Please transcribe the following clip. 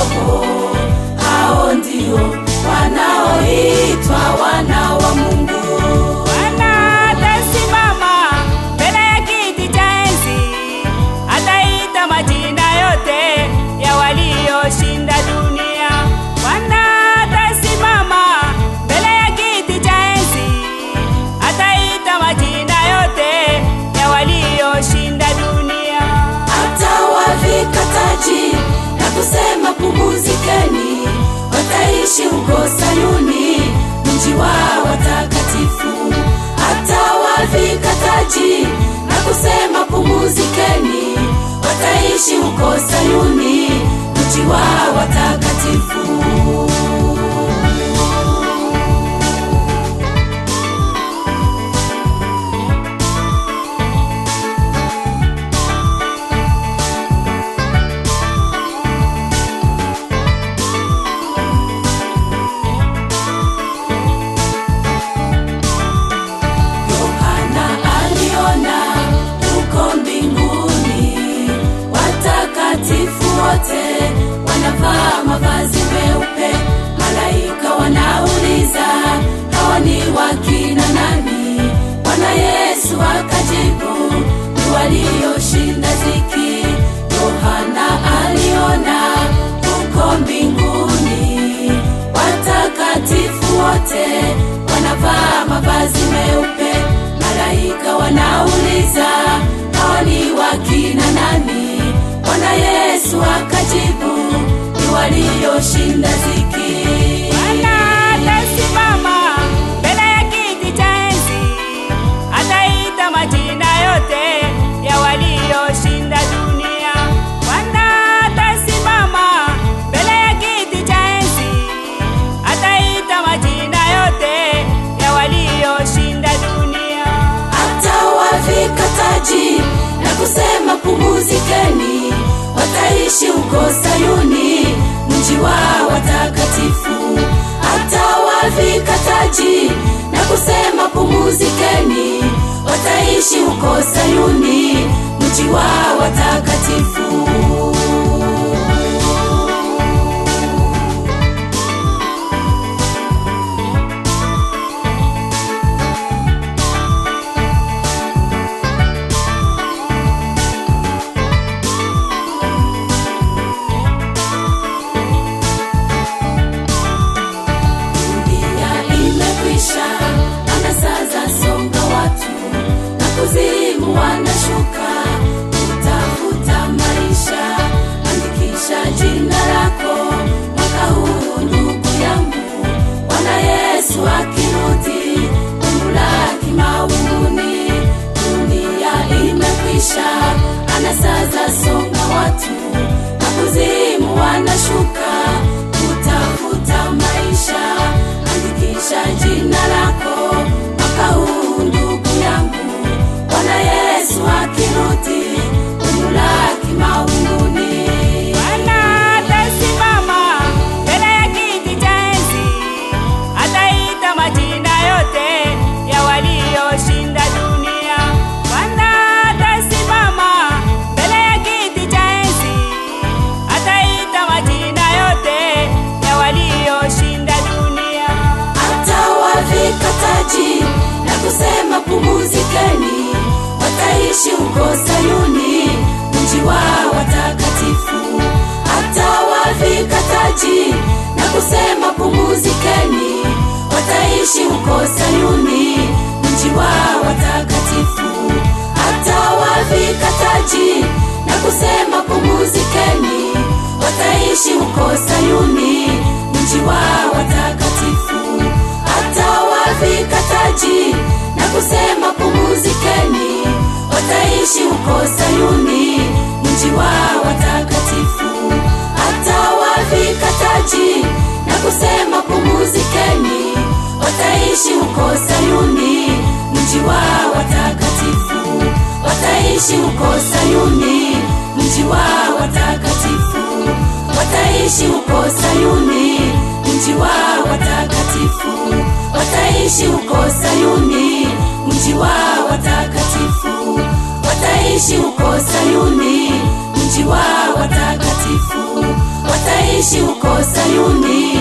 Yakobo, hao ndio wanaoitwa wana wa Mungu. Bwana atasimama mbele ya kiti cha enzi, ataita majina yote ya walioshinda dunia. Bwana atasimama mbele ya kiti cha enzi, ataita majina yote ya walioshinda dunia. Atawavika taji na kusema pumzikeni, wataishi huko Sayuni, mji wa watakatifu. Atawavika taji na kusema pumzikeni, wataishi huko Sayuni, mji wa watakatifu. Wote wanavaa mavazi meupe, malaika wanauliza, hawa ni wakina nani? Bwana Yesu akajibu, ni walioshinda dhiki. Yohana aliona huko mbinguni watakatifu wote wanavaa mavazi meupe, malaika wanauliza, hawa ni wakina nani? Bwana Yesu akajibu, ni walioshinda dhiki. Bwana atasimama mbele ya kiti cha enzi, ataita majina yote ya walioshinda dunia. Bwana atasimama mbele ya kiti cha enzi, ataita majina yote ya walioshinda dunia. Atawavika taji na kusema pumzikeni, wataishi huko Sayuni, mji wa watakatifu. Atawavika taji na kusema pumzikeni, wataishi huko Sayuni, mji wa watakatifu. Kuzimu wanashuka kutafuta maisha, andikisha jina lako mwaka huu ndugu yangu. Bwana Yesu akirudi, umulaki mawinguni. Dunia imekwisha, anasaza songa watu, na kuzimu wanashuka kutafuta maisha, andikisha jina lako mwaka huu ndugu yangu. Bwana Yesu akirudi, umulaki mawinguni. Bwana atasimama mbele ya kiti cha enzi, ataita majina yote ya walioshinda dunia. Bwana atasimama mbele ya kiti cha enzi, ataita majina yote ya walioshinda dunia. Atawavika taji na kusema pumzikeni, wataishi huko Sayuni, mji wa watakatifu. Atawavika taji na kusema pumzikeni, wataishi huko Sayuni, mji wa watakatifu. Atawavika taji na kusema pumzikeni, wataishi huko Sayuni, mji wa watakatifu. Atawavika taji na kusema pumzikeni, wataishi huko Sayuni, mji wa watakatifu. Atawavika taji na kusema pumzikeni, wataishi huko Sayuni, mji wa watakatifu. Wataishi huko Sayuni, mji wa watakatifu. Wataishi huko Sayuni, mji wa watakatifu. Wataishi huko Sayuni, mji wa watakatifu. Wataishi huko Sayuni, mji wa watakatifu. wataishi huko Sayuni,